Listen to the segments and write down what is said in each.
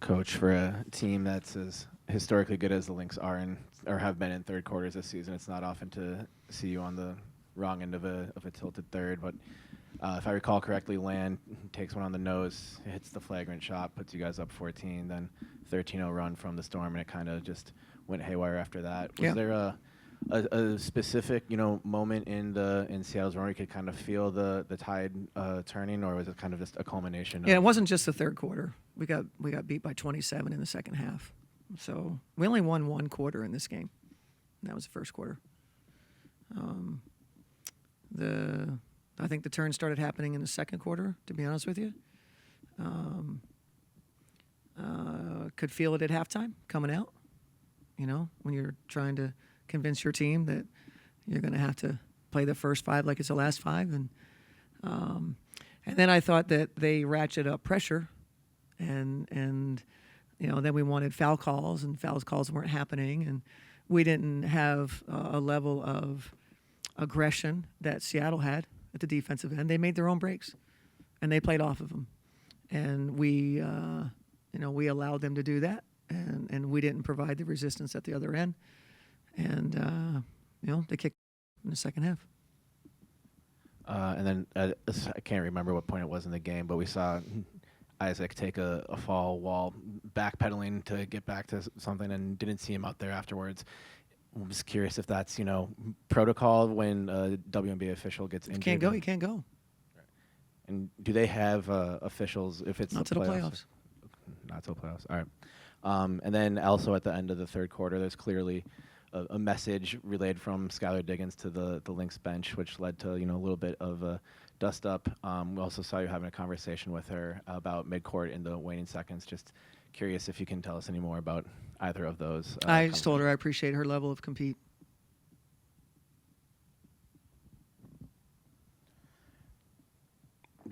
Coach, for a team that's as historically good as the Lynx are in, or have been in third quarters this season, it's not often to see you on the wrong end of a tilted third. But if I recall correctly, Land takes one on the nose, hits the flagrant shot, puts you guys up 14, then 13-0 run from the Storm, and it kind of just went haywire after that. Was there a specific moment in Seattle's run where you could kind of feel the tide turning, or was it kind of just a culmination? Yeah, it wasn't just the third quarter. We got beat by 27 in the second half. So we only won one quarter in this game. And that was the first quarter. I think the turn started happening in the second quarter, to be honest with you. Could feel it at halftime coming out, when you're trying to convince your team that you're going to have to play the first five like it's the last five. And then I thought that they ratcheted up pressure and then we wanted foul calls, and foul calls weren't happening, and we didn't have a level of aggression that Seattle had at the defensive end. They made their own breaks, and they played off of them, and we allowed them to do that, and we didn't provide the resistance at the other end, and they kicked in the second half. And then I can't remember what point it was in the game, but we saw Isaac take a fall while backpedaling to get back to something, and didn't see him out there afterwards. I'm just curious if that's protocol when a WNBA official gets injured. You can't go. And do they have officials if it's not to the playoffs? Not till playoffs. All right. And then also at the end of the third quarter, there's clearly a message relayed from Skylar Diggins to the Lynx bench, which led to a little bit of a dust up. We also saw you having a conversation with her about midcourt in the waning seconds. Just curious if you can tell us any more about either of those. I just told her I appreciate her level of compete.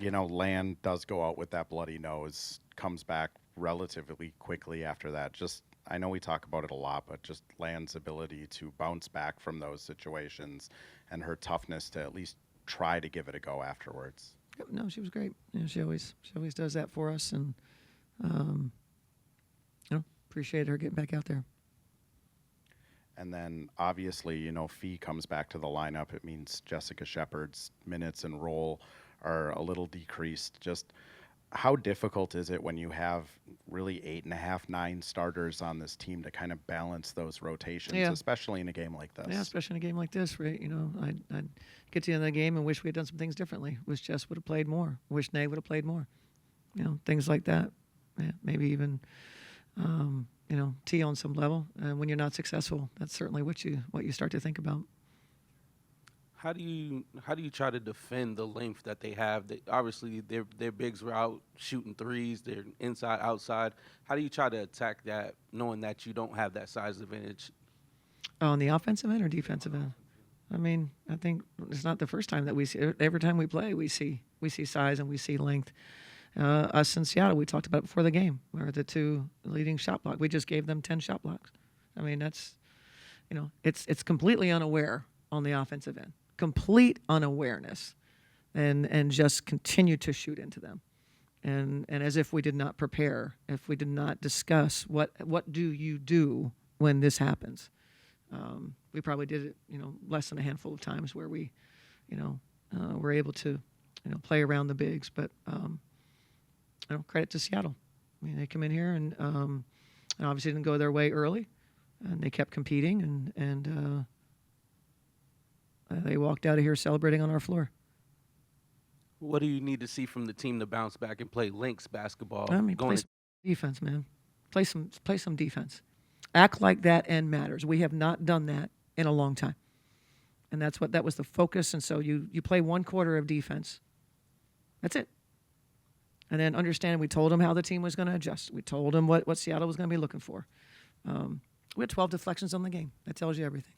Land does go out with that bloody nose, comes back relatively quickly after that. I know we talk about it a lot, but just Land's ability to bounce back from those situations and her toughness to at least try to give it a go afterwards. No, she was great. She always does that for us, and appreciate her getting back out there. And then obviously, Fee comes back to the lineup. It means Jessica Shepard's minutes and role are a little decreased. Just how difficult is it when you have really 8.5, 9 starters on this team to kind of balance those rotations, especially in a game like this? Yeah, especially in a game like this, right? I'd get to the end of the game and wish we had done some things differently. Wish Jess would have played more. Wish Nate would have played more. Things like that. Yeah, maybe even, T on some level. And when you're not successful, that's certainly what you start to think about. How do you try to defend the length that they have? Obviously, their bigs were out shooting threes. They're inside, outside. How do you try to attack that, knowing that you don't have that size advantage? On the offensive end or defensive end? I mean, I think it's not the first time that we see. Every time we play, we see size and we see length. Us in Seattle, we talked about it before the game. We're the two leading shot block. We just gave them 10 shot blocks. I mean, that's, it's completely unaware on the offensive end. Complete unawareness, and just continue to shoot into them, and as if we did not prepare, if we did not discuss what do you do when this happens. We probably did it, less than a handful of times where we, were able to, play around the bigs. But credit to Seattle. I mean, they come in here and obviously didn't go their way early, and they kept competing and they walked out of here celebrating on our floor. What do you need to see from the team to bounce back and play Lynx basketball? I mean, play some defense, man. Play some defense. Act like that end matters. We have not done that in a long time, and that was the focus. And so you play one quarter of defense. That's it. And then understand we told them how the team was going to adjust. We told them what Seattle was going to be looking for. We had 12 deflections on the game. That tells you everything.